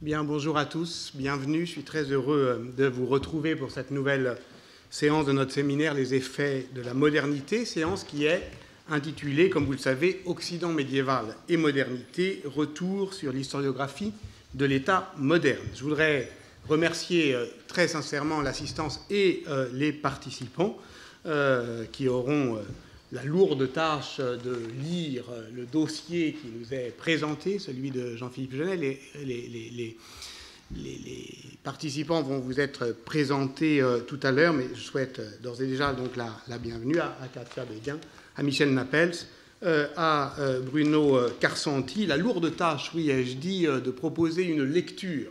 Bien, bonjour à tous, bienvenue. Je suis très heureux de vous retrouver pour cette nouvelle séance de notre séminaire « Les effets de la modernité », séance qui est intitulée, comme vous le savez, « Occident médiéval et modernité, retour sur l'historiographie de l'État moderne ». Je voudrais remercier très sincèrement l'assistance et les participants qui auront la lourde tâche de lire le dossier qui nous est présenté, celui de Jean-Philippe Genet. Les participants vont vous être présentés tout à l'heure, mais je souhaite d'ores et déjà donc la bienvenue à Katia Béguin, à Michel Napels, à Bruno Carsanti. La lourde tâche, oui, ai-je dit, de proposer une lecture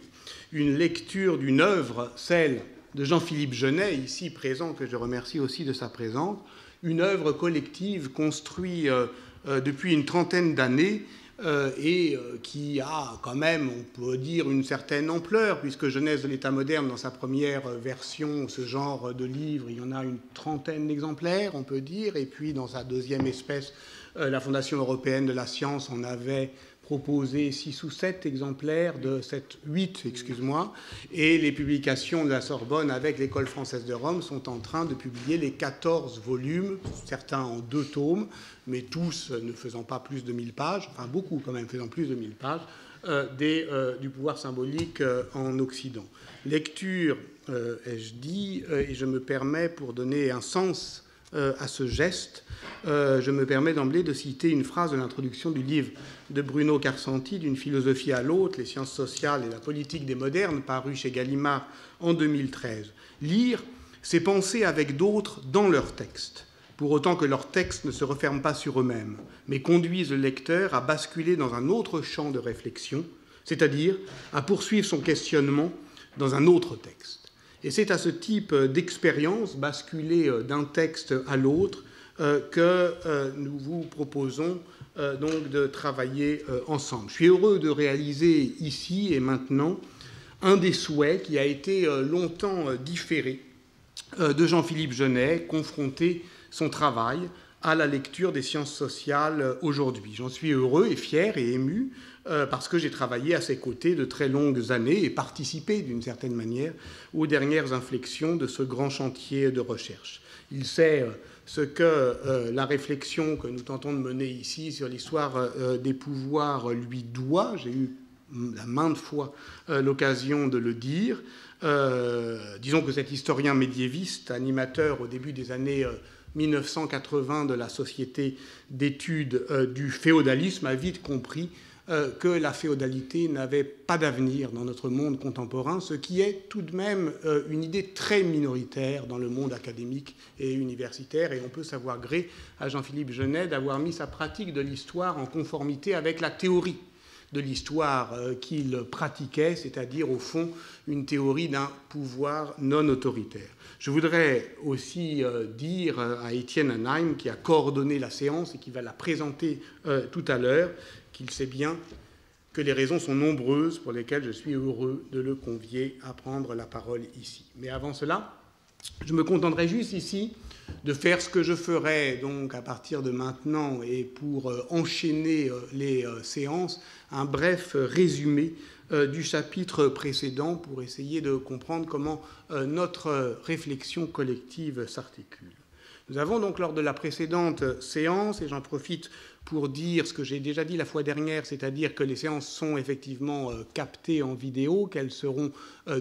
d'une œuvre, celle de Jean-Philippe Genet, ici présent, que je remercie aussi de sa présence, une œuvre collective construite depuis une trentaine d'années et qui a quand même, on peut dire, une certaine ampleur, puisque Genèse de l'État moderne, dans sa première version, ce genre de livre, il y en a une trentaine d'exemplaires, on peut dire, et puis dans sa deuxième espèce, la Fondation européenne de la science en avait proposé 6 ou 7 exemplaires, 8, excuse-moi, et les publications de la Sorbonne avec l'École française de Rome sont en train de publier les 14 volumes, certains en 2 tomes, mais tous ne faisant pas plus de 1000 pages, enfin beaucoup quand même faisant plus de 1000 pages, du pouvoir symbolique en Occident. Lecture, ai-je dit, et je me permets, pour donner un sens à ce geste, je me permets d'emblée de citer une phrase de l'introduction du livre de Bruno Carsanti, D'une philosophie à l'autre, les sciences sociales et la politique des modernes, paru chez Gallimard en 2013. Lire, c'est penser avec d'autres dans leurs textes, pour autant que leurs textes ne se referment pas sur eux-mêmes, mais conduisent le lecteur à basculer dans un autre champ de réflexion, c'est-à-dire à poursuivre son questionnement dans un autre texte. Et c'est à ce type d'expérience, basculée d'un texte à l'autre, que nous vous proposons donc de travailler ensemble. Je suis heureux de réaliser ici et maintenant un des souhaits qui a été longtemps différé de Jean-Philippe Genet, confronter son travail à la lecture des sciences sociales aujourd'hui. J'en suis heureux et fier et ému parce que j'ai travaillé à ses côtés de très longues années et participé d'une certaine manière aux dernières inflexions de ce grand chantier de recherche. Il sait ce que la réflexion que nous tentons de mener ici sur l'histoire des pouvoirs lui doit. J'ai eu la maintes fois l'occasion de le dire. Disons que cet historien médiéviste, animateur au début des années 1980 de la Société d'études du féodalisme, a vite compris que la féodalité n'avait pas d'avenir dans notre monde contemporain, ce qui est tout de même une idée très minoritaire dans le monde académique et universitaire, et on peut savoir gré à Jean-Philippe Genet d'avoir mis sa pratique de l'histoire en conformité avec la théorie de l'histoire qu'il pratiquait, c'est-à-dire au fond une théorie d'un pouvoir non autoritaire. Je voudrais aussi dire à Étienne Hanheim, qui a coordonné la séance et qui va la présenter tout à l'heure, qu'il sait bien que les raisons sont nombreuses pour lesquelles je suis heureux de le convier à prendre la parole ici. Mais avant cela, je me contenterai juste ici de faire ce que je ferai donc à partir de maintenant et pour enchaîner les séances, un bref résumé du chapitre précédent pour essayer de comprendre comment notre réflexion collective s'articule. Nous avons donc lors de la précédente séance, et j'en profite pour dire ce que j'ai déjà dit la fois dernière, c'est-à-dire que les séances sont effectivement captées en vidéo, qu'elles seront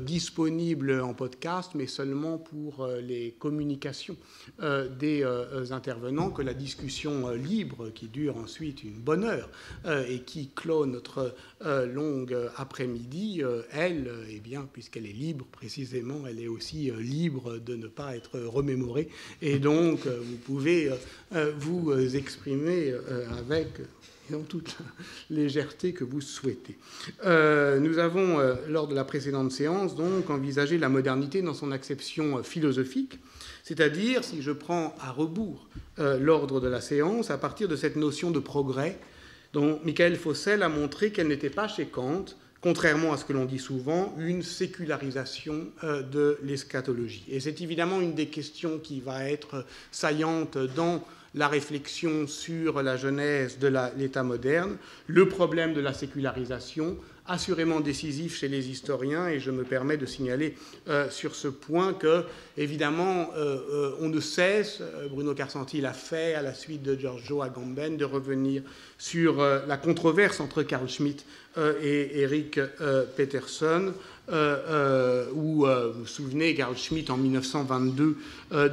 disponibles en podcast, mais seulement pour les communications des intervenants, que la discussion libre, qui dure ensuite une bonne heure et qui clôt notre longue après-midi, elle, eh bien, puisqu'elle est libre précisément, elle est aussi libre de ne pas être remémorée, et donc vous pouvez vous exprimer avec dans toute la légèreté que vous souhaitez. Nous avons, lors de la précédente séance, donc, envisagé la modernité dans son acception philosophique, c'est-à-dire, si je prends à rebours l'ordre de la séance, à partir de cette notion de progrès dont Michael Fossel a montré qu'elle n'était pas chez Kant, contrairement à ce que l'on dit souvent, une sécularisation de l'eschatologie. Et c'est évidemment une des questions qui va être saillante dans la réflexion sur la genèse de l'État moderne, le problème de la sécularisation assurément décisif chez les historiens, et je me permets de signaler sur ce point que, évidemment, on ne cesse, Bruno Karsenty l'a fait à la suite de Giorgio Agamben, de revenir sur la controverse entre Carl Schmitt et Erik Peterson, où, vous vous souvenez, Carl Schmitt, en 1922,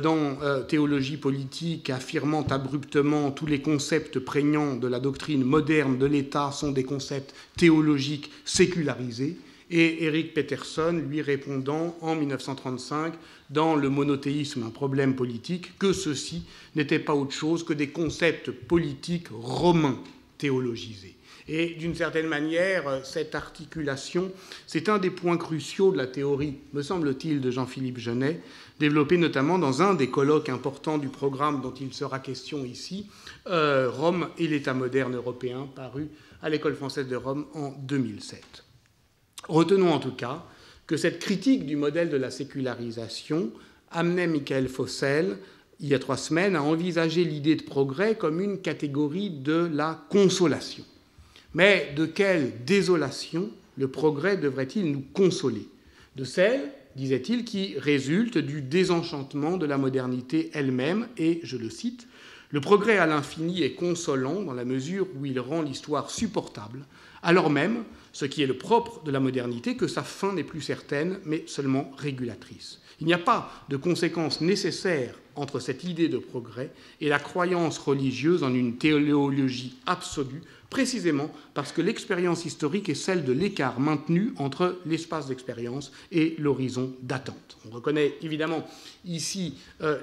dans Théologie politique, affirmant abruptement tous les concepts prégnants de la doctrine moderne de l'État sont des concepts théologiques sécularisés, et Erik Peterson, lui, répondant en 1935, dans Le monothéisme, un problème politique, que ceci n'était pas autre chose que des concepts politiques romains théologisés. Et d'une certaine manière, cette articulation, c'est un des points cruciaux de la théorie, me semble-t-il, de Jean-Philippe Genet, développé notamment dans un des colloques importants du programme dont il sera question ici, Rome et l'État moderne européen, paru à l'École française de Rome en 2007. Retenons en tout cas que cette critique du modèle de la sécularisation amenait Michael Fossel, il y a 3 semaines, à envisager l'idée de progrès comme une catégorie de la consolation. Mais de quelle désolation le progrès devrait-il nous consoler? De celle, disait-il, qui résulte du désenchantement de la modernité elle-même, et, je le cite, « Le progrès à l'infini est consolant dans la mesure où il rend l'histoire supportable, alors même, ce qui est le propre de la modernité, que sa fin n'est plus certaine, mais seulement régulatrice. Il n'y a pas de conséquence nécessaire entre cette idée de progrès et la croyance religieuse en une téléologie absolue, précisément parce que l'expérience historique est celle de l'écart maintenu entre l'espace d'expérience et l'horizon d'attente. » On reconnaît évidemment ici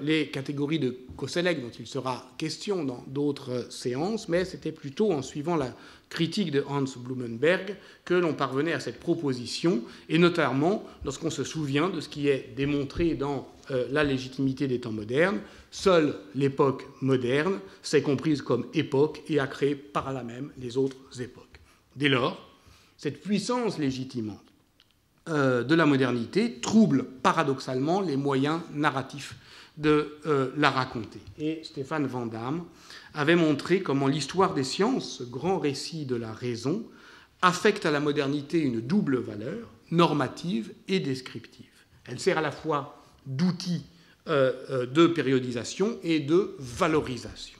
les catégories de Koselleck dont il sera question dans d'autres séances, mais c'était plutôt en suivant la critique de Hans Blumenberg que l'on parvenait à cette proposition, et notamment lorsqu'on se souvient de ce qui est démontré dans la légitimité des temps modernes. Seule l'époque moderne s'est comprise comme époque et a créé par là même les autres époques. Dès lors, cette puissance légitimante de la modernité trouble paradoxalement les moyens narratifs de la raconter. Et Stéphane Van Damme avait montré comment l'histoire des sciences, ce grand récit de la raison, affecte à la modernité une double valeur, normative et descriptive. Elle sert à la fois d'outil de périodisation et de valorisation.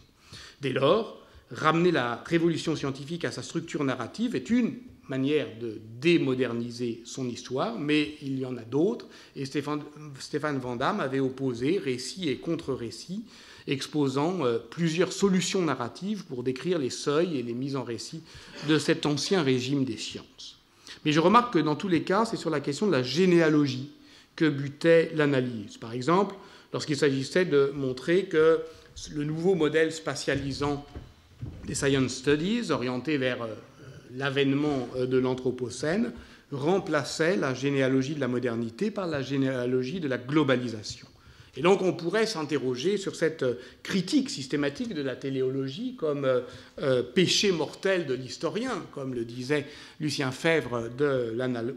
Dès lors, ramener la révolution scientifique à sa structure narrative est une manière de démoderniser son histoire, mais il y en a d'autres, et Stéphane Van Damme avait opposé récit et contre-récit, exposant plusieurs solutions narratives pour décrire les seuils et les mises en récit de cet ancien régime des sciences. Mais je remarque que dans tous les cas, c'est sur la question de la généalogie que butait l'analyse. Par exemple, lorsqu'il s'agissait de montrer que le nouveau modèle spatialisant des Science Studies, orienté vers l'avènement de l'Anthropocène, remplaçait la généalogie de la modernité par la généalogie de la globalisation. Et donc on pourrait s'interroger sur cette critique systématique de la téléologie comme péché mortel de l'historien, comme le disait Lucien Febvre de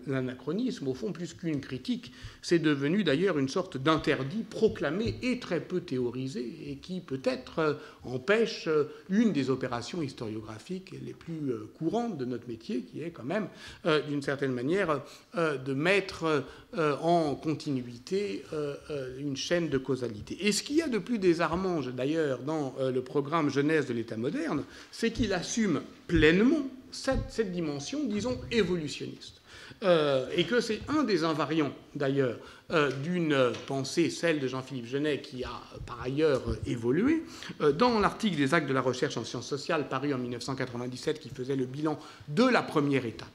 l'anachronisme. Au fond, plus qu'une critique, c'est devenu d'ailleurs une sorte d'interdit proclamé et très peu théorisé, et qui peut-être empêche une des opérations historiographiques les plus courantes de notre métier, qui est quand même, d'une certaine manière, de mettre en continuité une chaîne de causalité. Et ce qu'il y a de plus désarmant, d'ailleurs, dans le programme Genèse de l'État moderne, c'est qu'il assume pleinement cette dimension, disons, évolutionniste. Et que c'est un des invariants, d'ailleurs, d'une pensée, celle de Jean-Philippe Genet, qui a par ailleurs évolué. Dans l'article des Actes de la recherche en sciences sociales, paru en 1997, qui faisait le bilan de la première étape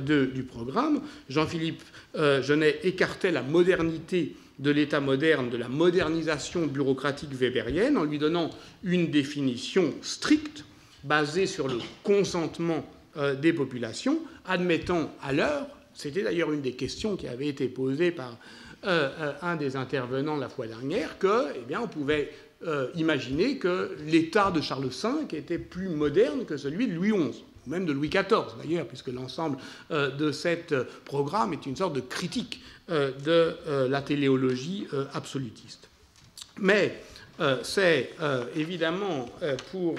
du programme, Jean-Philippe Genet écartait la modernité de l'État moderne, de la modernisation bureaucratique weberienne, en lui donnant une définition stricte, basée sur le consentement des populations, admettant à l'heure, c'était d'ailleurs une des questions qui avait été posée par un des intervenants la fois dernière, que, eh bien, on pouvait imaginer que l'État de Charles V était plus moderne que celui de Louis XI, ou même de Louis XIV d'ailleurs, puisque l'ensemble de cet programme est une sorte de critique de la téléologie absolutiste. Mais c'est évidemment pour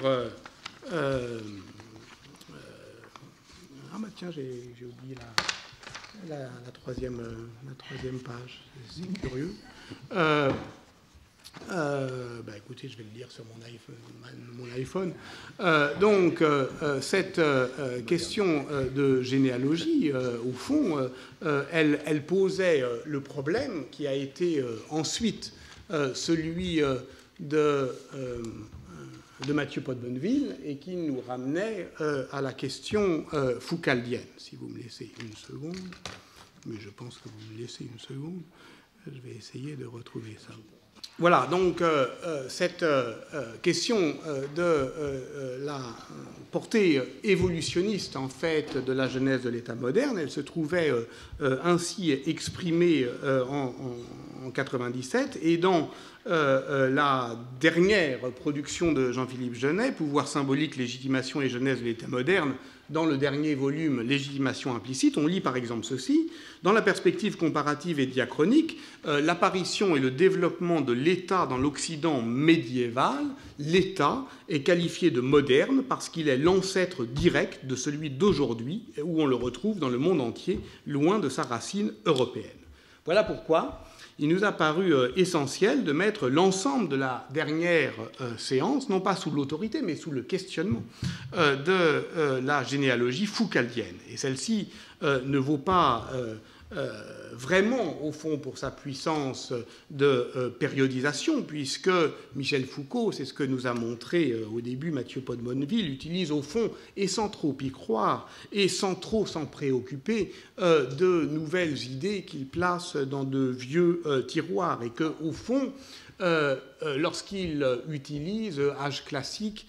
bah tiens, j'ai oublié la troisième page, c'est curieux. Bah écoutez, je vais le lire sur mon iPhone. Donc, cette question de généalogie, au fond, elle posait le problème qui a été ensuite celui de Mathieu Pot de Bonneville et qui nous ramenait à la question foucaldienne. Si vous me laissez une seconde, mais je pense que vous me laissez une seconde, je vais essayer de retrouver ça. Voilà, donc cette question de la portée évolutionniste, en fait, de la genèse de l'État moderne, elle se trouvait ainsi exprimée en 1997, et dans la dernière production de Jean-Philippe Genet, Pouvoir symbolique, légitimation et genèse de l'État moderne, dans le dernier volume Légitimation implicite, on lit par exemple ceci: dans la perspective comparative et diachronique, l'apparition et le développement de l'État dans l'Occident médiéval, l'État est qualifié de moderne parce qu'il est l'ancêtre direct de celui d'aujourd'hui, où on le retrouve dans le monde entier, loin de sa racine européenne. Voilà pourquoi il nous a paru essentiel de mettre l'ensemble de la dernière séance, non pas sous l'autorité, mais sous le questionnement de la généalogie foucaldienne. Et celle-ci ne vaut pas vraiment, au fond, pour sa puissance de périodisation, puisque Michel Foucault, c'est ce que nous a montré au début Mathieu Pot de Bonneville, utilise au fond, et sans trop y croire, et sans trop s'en préoccuper, de nouvelles idées qu'il place dans de vieux tiroirs, et que, au fond, lorsqu'il utilise âge classique,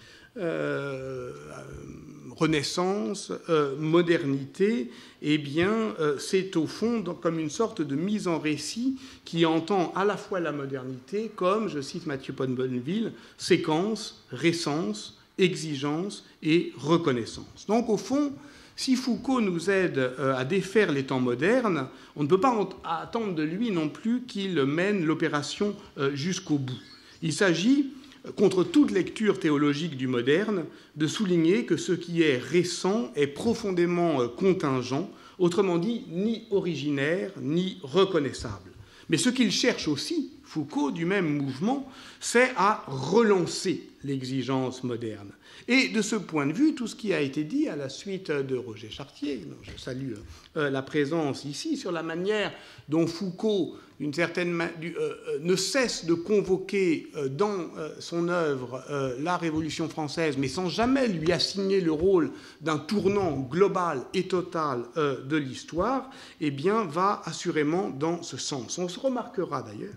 Renaissance, modernité, eh bien, c'est au fond comme une sorte de mise en récit qui entend à la fois la modernité comme, je cite Mathieu Pot de Bonneville, séquence, récence, exigence et reconnaissance. Donc, au fond, si Foucault nous aide à défaire les temps modernes, on ne peut pas attendre de lui non plus qu'il mène l'opération jusqu'au bout. Il s'agit, contre toute lecture théologique du moderne, de souligner que ce qui est récent est profondément contingent, autrement dit, ni originaire, ni reconnaissable. Mais ce qu'il cherche aussi, Foucault, du même mouvement, c'est à relancer l'exigence moderne. Et de ce point de vue, tout ce qui a été dit à la suite de Roger Chartier, dont je salue la présence ici, sur la manière dont Foucault, ne cesse de convoquer dans son œuvre la Révolution française, mais sans jamais lui assigner le rôle d'un tournant global et total de l'histoire, eh bien, va assurément dans ce sens. On se remarquera d'ailleurs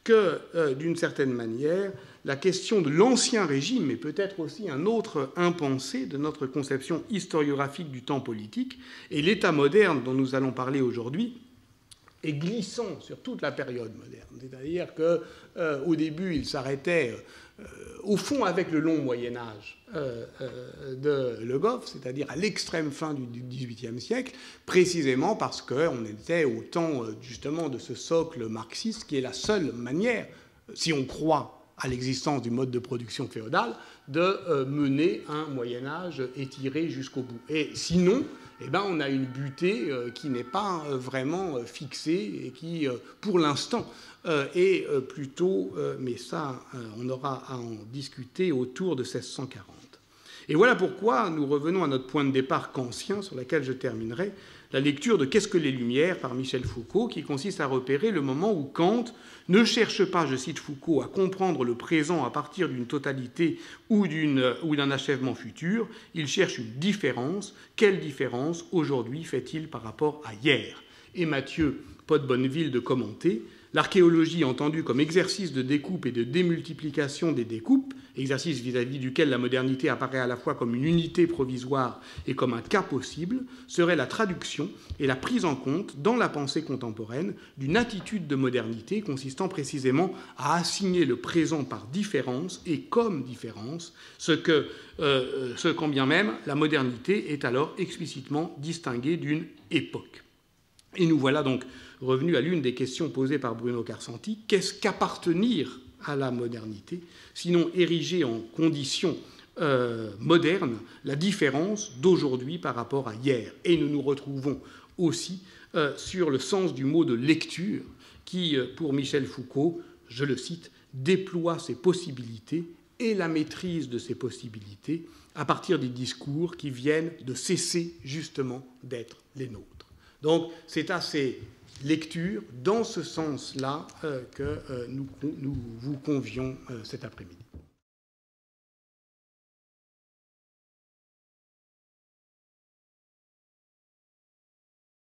que, d'une certaine manière, la question de l'Ancien Régime, et peut-être aussi un autre impensé de notre conception historiographique du temps politique, et l'État moderne dont nous allons parler aujourd'hui, est glissant sur toute la période moderne. C'est-à-dire qu'au début, il s'arrêtait, au fond, avec le long Moyen-Âge de Le Goff, c'est-à-dire à l'extrême fin du XVIIIe siècle, précisément parce qu'on était au temps, justement, de ce socle marxiste qui est la seule manière, si on croit à l'existence du mode de production féodal, de mener un Moyen-Âge étiré jusqu'au bout. Et sinon, eh ben, on a une butée qui n'est pas vraiment fixée et qui, pour l'instant, est plutôt, mais ça, on aura à en discuter, autour de 1640. Et voilà pourquoi nous revenons à notre point de départ kantien, sur laquelle je terminerai, la lecture de Qu'est-ce que les Lumières par Michel Foucault, qui consiste à repérer le moment où Kant ne cherche pas, je cite Foucault, à comprendre le présent à partir d'une totalité ou d'un achèvement futur. Il cherche une différence. Quelle différence aujourd'hui fait-il par rapport à hier? Et Mathieu Pot de Bonneville de commenter: l'archéologie entendue comme exercice de découpe et de démultiplication des découpes, exercice vis-à-vis duquel la modernité apparaît à la fois comme une unité provisoire et comme un cas possible, serait la traduction et la prise en compte dans la pensée contemporaine d'une attitude de modernité consistant précisément à assigner le présent par différence et comme différence, ce quand bien même la modernité est alors explicitement distinguée d'une époque. Et nous voilà donc revenus à l'une des questions posées par Bruno Karsanti: qu'est-ce qu'appartenir à la modernité, sinon ériger en condition moderne, la différence d'aujourd'hui par rapport à hier. Et nous nous retrouvons aussi sur le sens du mot de lecture qui, pour Michel Foucault, je le cite, déploie ses possibilités et la maîtrise de ces possibilités à partir des discours qui viennent de cesser justement d'être les nôtres. Donc c'est à ces lectures, dans ce sens-là, que nous vous convions cet après-midi.